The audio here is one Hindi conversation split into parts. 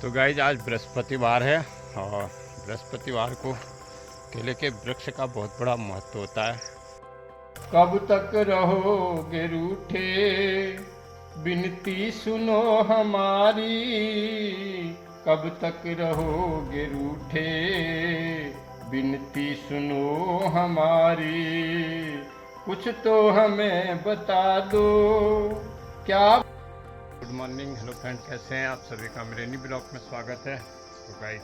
तो गाइज आज बृहस्पतिवार है और बृहस्पतिवार को केले के वृक्ष का बहुत बड़ा महत्व होता है। कब तक रहोगे रूठे, विनती सुनो हमारी। कब तक रहोगे रूठे, विनती सुनो हमारी। कुछ तो हमें बता दो क्या। गुड मॉर्निंग, हेलो फ्रेंड, कैसे हैं आप सभी का मेरे न्यू ब्लॉग में स्वागत है। तो गाइस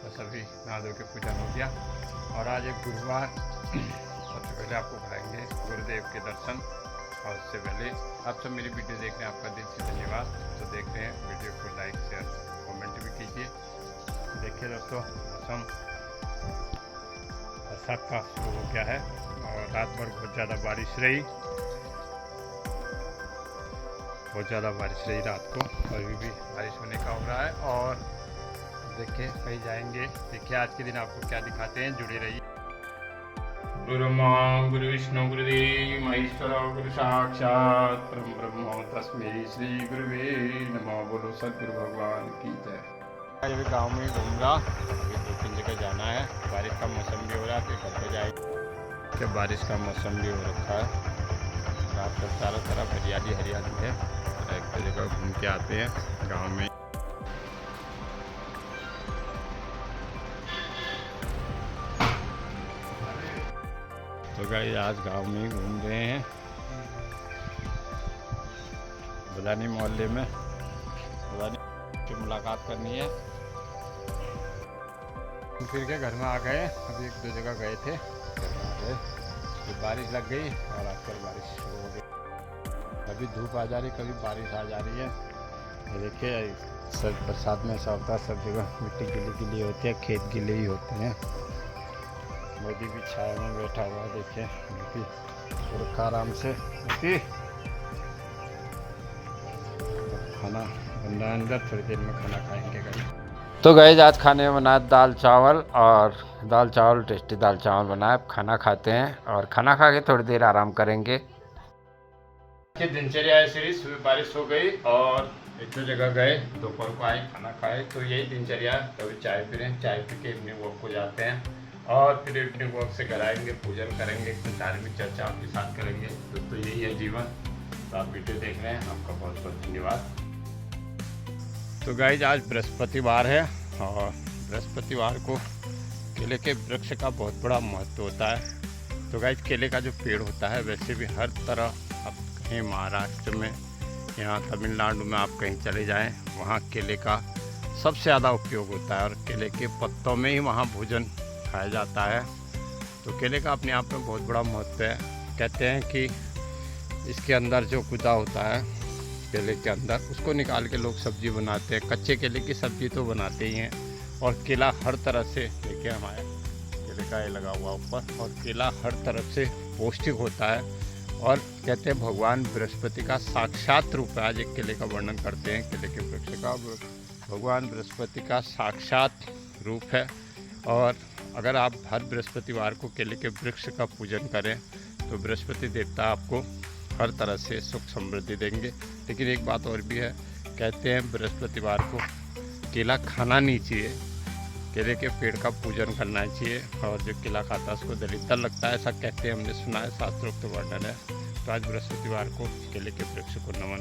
बस अभी नहा धो के पूजा हो गया और आज एक गुरुवार। सबसे पहले आपको कराएंगे गुरुदेव के दर्शन और उससे पहले आप सब मेरी वीडियो देख रहे हैं, आपका दिल से धन्यवाद। तो देख रहे हैं वीडियो को लाइक शेयर कमेंट भी कीजिए। देखिए दोस्तों, मौसम बरसात का शुरू हो गया है और रात भर बहुत ज़्यादा बारिश रही, बहुत ज़्यादा बारिश रही रात को। अभी भी बारिश होने का हो रहा है और देखिए कहीं जाएंगे। देखिए आज के दिन आपको क्या दिखाते हैं, जुड़े रहिए। गुरुमा गुरु विष्णु गुरुदेव महेश्वर गुरु साक्षात परम ब्रह्म तस्मै श्री गुरुवे नमः। बोलो सदगुरु भगवान की जय। आज अभी गाँव में घूम रहा, अभी 2-3 जगह जाना है। बारिश का मौसम भी हो रहा है, फिर घर पे जाएंगे कि बारिश का मौसम भी हो रखा है। रात को चारों तरफ हरियाली हरियाली है। एक तो जगह घूम के आते हैं गांव में। तो गाइस आज गांव में ही घूम रहे हैं, बुलानी मोहल्ले में। बुलानी की मुलाकात करनी है। फिर के घर में आ गए, अभी 1-2 जगह गए थे, तो बारिश लग गई और आजकल बारिश शुरू हो गई। कभी धूप आ जा रही, कभी बारिश आ जा रही है। ये देखिए सब बरसात में ऐसा होता है, सब जगह मिट्टी गिली गिली होती है, खेत गिले ही होते हैं। मोदी भी छाया में बैठा हुआ है, देखिए मोदी रखा आराम से। मोदी खाना बन रहा है अंदर, थोड़ी देर में खाना खाएंगे गाइस। तो गाइस आज खाने में बनाया दाल चावल, और दाल चावल टेस्टी दाल चावल बनाया। खाना खाते हैं और खाना खा के थोड़ी देर आराम करेंगे। कि दिनचर्या ऐसी, सुबह बारिश हो गई और 1-2 जगह गए, दोपहर को आए, खाना खाए। तो यही दिनचर्या। कभी चाय पी रहे हैं, चाय पी के इवनिंग वॉक को जाते हैं और फिर इवनिंग वॉक से घर आएंगे, पूजन करेंगे, कुछ धार्मिक चर्चा आपके साथ करेंगे। तो यही है जीवन। तो आप वीडियो देख रहे हैं, आपका बहुत बहुत धन्यवाद। तो गाइज आज बृहस्पतिवार है और बृहस्पतिवार को केले के वृक्ष का बहुत बड़ा महत्व होता है। तो गाइज केले का जो पेड़ होता है, वैसे भी हर तरह आप कहीं महाराष्ट्र में, यहाँ तमिलनाडु में आप कहीं चले जाएं, वहाँ केले का सबसे ज़्यादा उपयोग होता है और केले के पत्तों में ही वहाँ भोजन खाया जाता है। तो केले का अपने आप में बहुत बड़ा महत्व है। कहते हैं कि इसके अंदर जो गुदा होता है केले के अंदर, उसको निकाल के लोग सब्जी बनाते हैं। कच्चे केले की सब्जी तो बनाते ही हैं और केला हर तरह से, देखिए हमारे केले का ये लगा हुआ ऊपर, और केला हर तरफ से पौष्टिक होता है। और कहते हैं भगवान बृहस्पति का साक्षात रूप है। आज एक केले का वर्णन करते हैं, केले के वृक्ष का। भगवान बृहस्पति का साक्षात रूप है और अगर आप हर बृहस्पतिवार को केले के वृक्ष का पूजन करें तो बृहस्पति देवता आपको हर तरह से सुख समृद्धि देंगे। लेकिन एक बात और भी है, कहते हैं बृहस्पतिवार को केला खाना नहीं चाहिए, केले के पेड़ का पूजन करना चाहिए। और जो केला खाता है उसको दरिद्र लगता है, ऐसा कहते हैं, हमने सुना है, शास्त्रोक्त वर्णन है। तो आज बृहस्पतिवार को केले के वृक्ष को नमन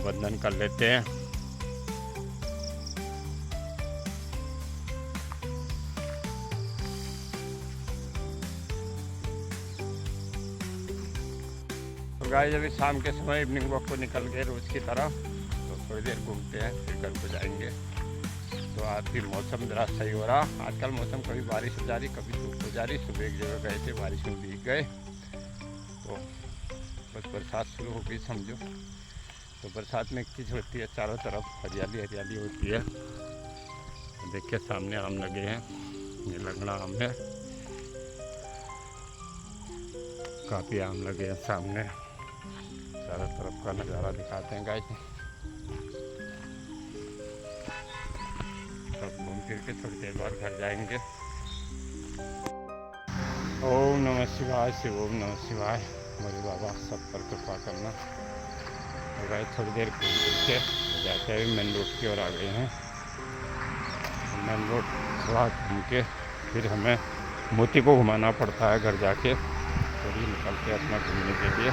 वंदन कर लेते हैं। तो गाइस अभी शाम के समय इवनिंग वॉक को निकल गए रोज़ की तरह। तो थोड़ी देर घूमते हैं, फिर घर को जाएंगे। तो आज भी मौसम ज़रा सही हो रहा। आजकल मौसम कभी बारिश हो जा रही, कभी धूप हो जा रही। सुबह एक जगह गए थे, बारिश में भीग गए, तो बस बरसात शुरू हो गई समझो। तो बरसात में एक चीज़ होती है, चारों तरफ हरियाली हरियाली होती है। तो देखिए सामने आम लगे हैं, ये लगड़ा आम है, काफ़ी आम लगे हैं सामने। चारों तरफ का नज़ारा दिखाते हैं गाइस। सब घूम फिर के थोड़ी देर बाद घर जाएंगे। ओम नमः शिवाय, शिव ओम नमः शिवाय। मेरे बाबा सब पर कृपा करना। तो गाइस थोड़ी देर घूम फिर के जाते हुए मेन रोड की ओर आ गए हैं। मेन रोड थोड़ा घूम के फिर हमें मोती को घुमाना पड़ता है घर जाके, थोड़ी निकलते अपना घूमने के लिए।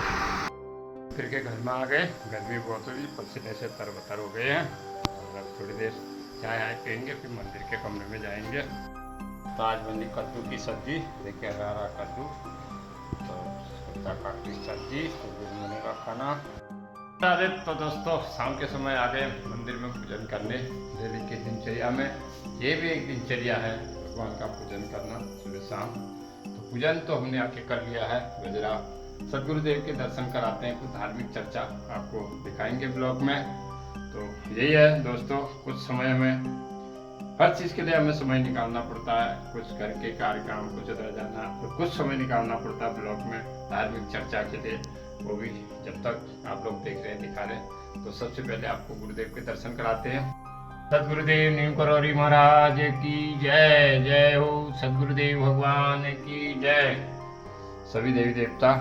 फिर के घर में आ गए, गर्मी बहुत हुई, पसीने से तरबतर हो गए हैं और अब थोड़ी देर चाय आए पियेंगे, फिर मंदिर के कमरे में जाएंगे। तो आज बनी कद्दू की सब्जी, देखिए हरा कद्दू, तो की सब्जी, बनेगा खाना। अरे तो दोस्तों शाम के समय आ गए मंदिर में पूजन करने, डेली की दिनचर्या में ये भी एक दिनचर्या है भगवान का पूजन करना सुबह शाम। तो पूजन तो हमने आके कर लिया है, गजरा सदगुरुदेव के दर्शन कराते हैं, कुछ धार्मिक चर्चा आपको दिखाएंगे ब्लॉग में। तो यही है दोस्तों, कुछ समय में हर चीज़ के लिए हमें समय निकालना पड़ता है, कुछ घर के कार्यक्रम, कुछ उधर जाना, तो कुछ समय निकालना पड़ता है ब्लॉग में धार्मिक चर्चा के लिए, वो भी जब तक आप लोग देख रहे हैं दिखा रहे हैं। तो सबसे पहले आपको गुरुदेव के दर्शन कराते हैं। सदगुरुदेव नीम करौरी महाराज की जय, जय हो सदगुरुदेव भगवान की जय। सभी देवी देवता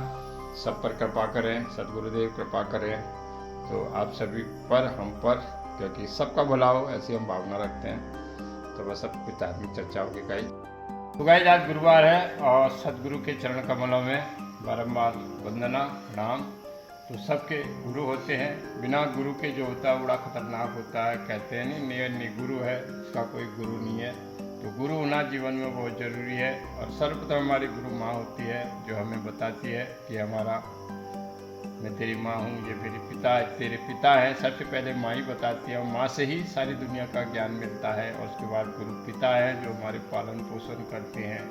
सब पर कृपा करें, सदगुरुदेव कृपा करें तो आप सभी पर, हम पर, क्योंकि सबका भला हो ऐसी हम भावना रखते हैं। तो बस अब कुछ धार्मिक चर्चा होगी गाइस। तो गाइस आज गुरुवार है और सदगुरु के चरण कमलों में बारंबार वंदना प्रणाम। तो सबके गुरु होते हैं, बिना गुरु के जो होता है बड़ा खतरनाक होता है, कहते हैं नहीं निगुरु है, उसका कोई गुरु नहीं है। तो गुरु होना जीवन में बहुत ज़रूरी है और सर्वप्रथम हमारी गुरु माँ होती है जो हमें बताती है कि हमारा मैं तेरी माँ हूँ, ये मेरे पिता है, तेरे पिता है। सबसे पहले माँ ही बताती है और माँ से ही सारी दुनिया का ज्ञान मिलता है और उसके बाद गुरु पिता है जो हमारे पालन पोषण करते हैं,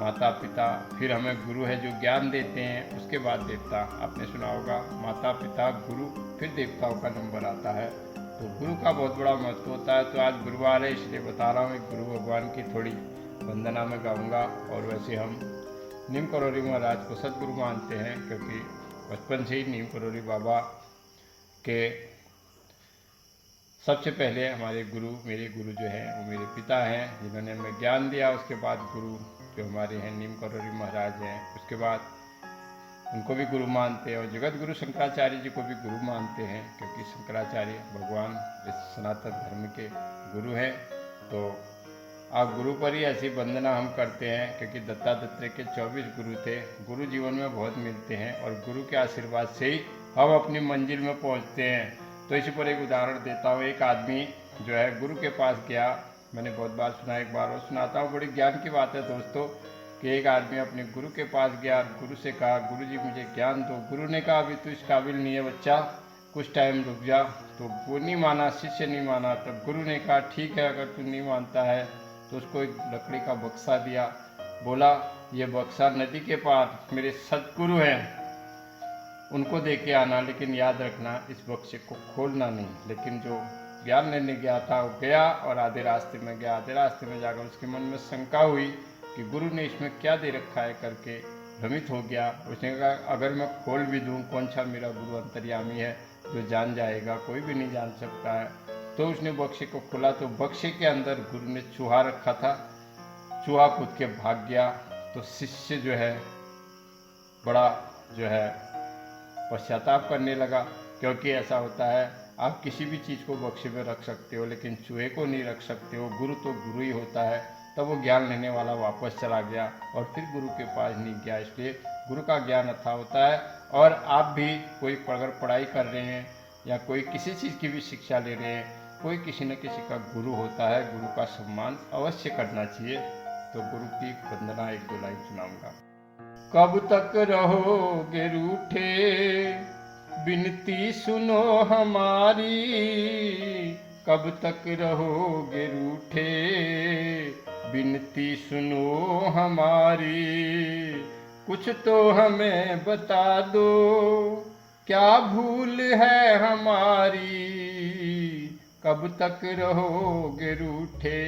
माता पिता। फिर हमें गुरु है जो ज्ञान देते हैं, उसके बाद देवता। आपने सुना होगा माता पिता गुरु फिर देवताओं का नंबर आता है। तो गुरु का बहुत बड़ा महत्व होता है। तो आज गुरुवार है इसलिए बता रहा हूँ, गुरु भगवान की थोड़ी वंदना में गाऊंगा। और वैसे हम नीम करौरी महाराज को सदगुरु मानते हैं क्योंकि बचपन से ही नीम करौरी बाबा के सबसे पहले हमारे गुरु, मेरे गुरु जो हैं वो मेरे पिता हैं जिन्होंने हमें ज्ञान दिया। उसके बाद गुरु जो हमारे हैं नीम करौरी महाराज हैं, उसके बाद उनको भी गुरु मानते हैं और जगत गुरु शंकराचार्य जी को भी गुरु मानते हैं क्योंकि शंकराचार्य भगवान इस सनातन धर्म के गुरु हैं। तो आप गुरु पर ही ऐसी वंदना हम करते हैं क्योंकि दत्तात्रेय के 24 गुरु थे। गुरु जीवन में बहुत मिलते हैं और गुरु के आशीर्वाद से ही हम अपनी मंजिल में पहुंचते हैं। तो इसी पर एक उदाहरण देता हूँ। एक आदमी जो है गुरु के पास गया, मैंने बहुत बार सुना, एक बार और सुनाता हूँ, बड़ी ज्ञान की बात है दोस्तों, कि एक आदमी अपने गुरु के पास गया, गुरु से कहा गुरु जी मुझे ज्ञान दो। गुरु ने कहा अभी तो इस काबिल नहीं है बच्चा, कुछ टाइम रुक जा। तो वो नहीं माना, शिष्य नहीं माना। तब गुरु ने कहा ठीक है अगर तू नहीं मानता है तो उसको एक लकड़ी का बक्सा दिया, बोला ये बक्सा नदी के पार मेरे सदगुरु हैं उनको दे के आना, लेकिन याद रखना इस बक्से को खोलना नहीं। लेकिन जो ज्ञान लेने गया था वो गया और आधे रास्ते में गया। आधे रास्ते में जाकर उसके मन में शंका हुई कि गुरु ने इसमें क्या दे रखा है करके भ्रमित हो गया। उसने कहा अगर मैं खोल भी दूँ, कौन सा मेरा गुरु अंतर्यामी है जो जान जाएगा, कोई भी नहीं जान सकता है। तो उसने बक्से को खोला तो बक्से के अंदर गुरु ने चूहा रखा था। चूहा कूद के भाग गया। तो शिष्य जो है बड़ा जो है पश्चाताप करने लगा, क्योंकि ऐसा होता है आप किसी भी चीज़ को बक्से में रख सकते हो लेकिन चूहे को नहीं रख सकते हो। गुरु तो गुरु ही होता है। तब वो ज्ञान लेने वाला वापस चला गया और फिर गुरु के पास नहीं गया। इसलिए गुरु का ज्ञान अच्छा होता है। और आप भी कोई अगर पढ़ाई कर रहे हैं या कोई किसी चीज़ की भी शिक्षा ले रहे हैं, कोई किसी न किसी का गुरु होता है, गुरु का सम्मान अवश्य करना चाहिए। तो गुरु की वंदना एक दो लाइन सुनाऊंगा। कब तक रहोगे रूठे, विनती सुनो हमारी, कब तक रहोगे रूठे, विनती सुनो हमारी, कुछ तो हमें बता दो, क्या भूल है हमारी, कब तक रहोगे रूठे,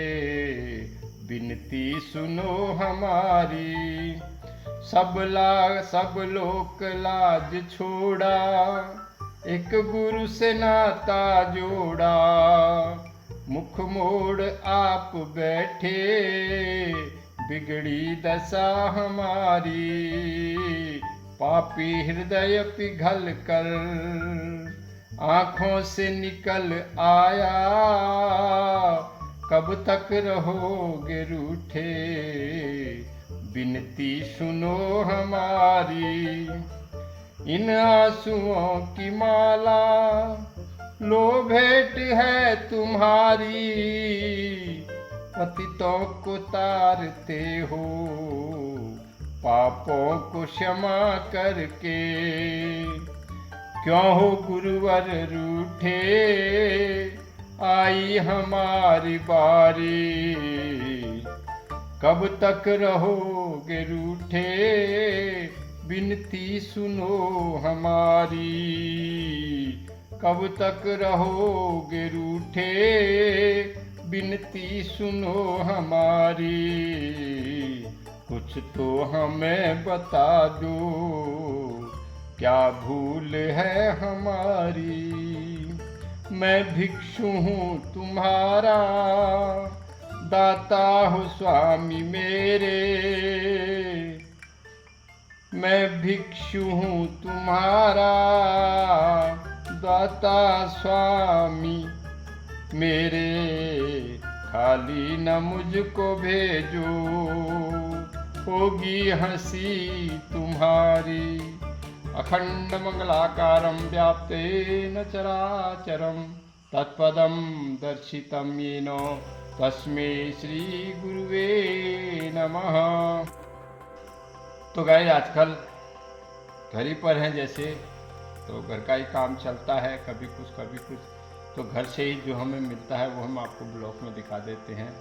विनती सुनो हमारी। सब लोक लाज छोड़ा, एक गुरु से नाता जोड़ा, मुख मोड़ आप बैठे, बिगड़ी दशा हमारी, पापी हृदय पिघल कर आँखों से निकल आया, कब तक रहोगे रूठे, बिनती सुनो हमारी। इन आंसुओं की माला लो भेंट है तुम्हारी, पतितों को तारते हो पापों को क्षमा करके। क्यों हो गुरुवर रूठे, आई हमारी बारी। कब तक रहोगे रूठे, बिनती सुनो हमारी। कब तक रहोगे रूठे, बिनती सुनो हमारी। कुछ तो हमें बता दो, क्या भूल है हमारी। मैं भिक्षु हूँ तुम्हारा, दाता हो स्वामी मेरे। मैं भिक्षु हूँ तुम्हारा, दाता स्वामी मेरे। खाली न मुझको भेजो, होगी हंसी तुम्हारी। अखंड मंगलाकारं व्याप्तेन चराचरं, तत्पदं दर्शितं येन तस्मै श्री गुरुवे नमः। तो गाइस आजकल घर ही पर हैं जैसे, तो घर का ही काम चलता है, कभी कुछ। तो घर से ही जो हमें मिलता है वो हम आपको ब्लॉग में दिखा देते हैं।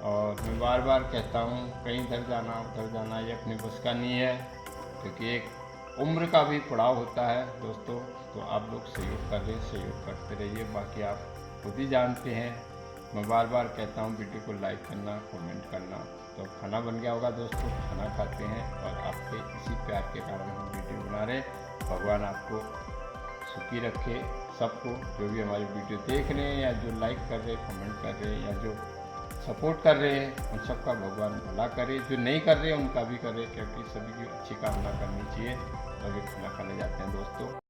और मैं बार बार कहता हूँ, कहीं इधर जाना उधर जाना ये अपने बस का नहीं है, क्योंकि एक उम्र का भी पड़ाव होता है दोस्तों। तो आप लोग सहयोग कर रहे, सहयोग करते रहिए, बाकी आप खुद ही जानते हैं। मैं बार बार कहता हूँ वीडियो को लाइक करना, कमेंट करना। तो खाना बन गया होगा दोस्तों, खाना खाते हैं और आपके इसी प्यार के कारण हम वीडियो बना रहे। भगवान आपको सुखी रखे सबको, जो भी हमारी वीडियो देख रहे हैं या जो लाइक कर रहे, कमेंट कर रहे हैं या जो सपोर्ट कर रहे हैं, उन सबका भगवान भला करे। जो नहीं कर रहे हैं उनका भी करे, क्योंकि सभी की अच्छी कामना करनी चाहिए। अभी खाना खाने जाते हैं दोस्तों।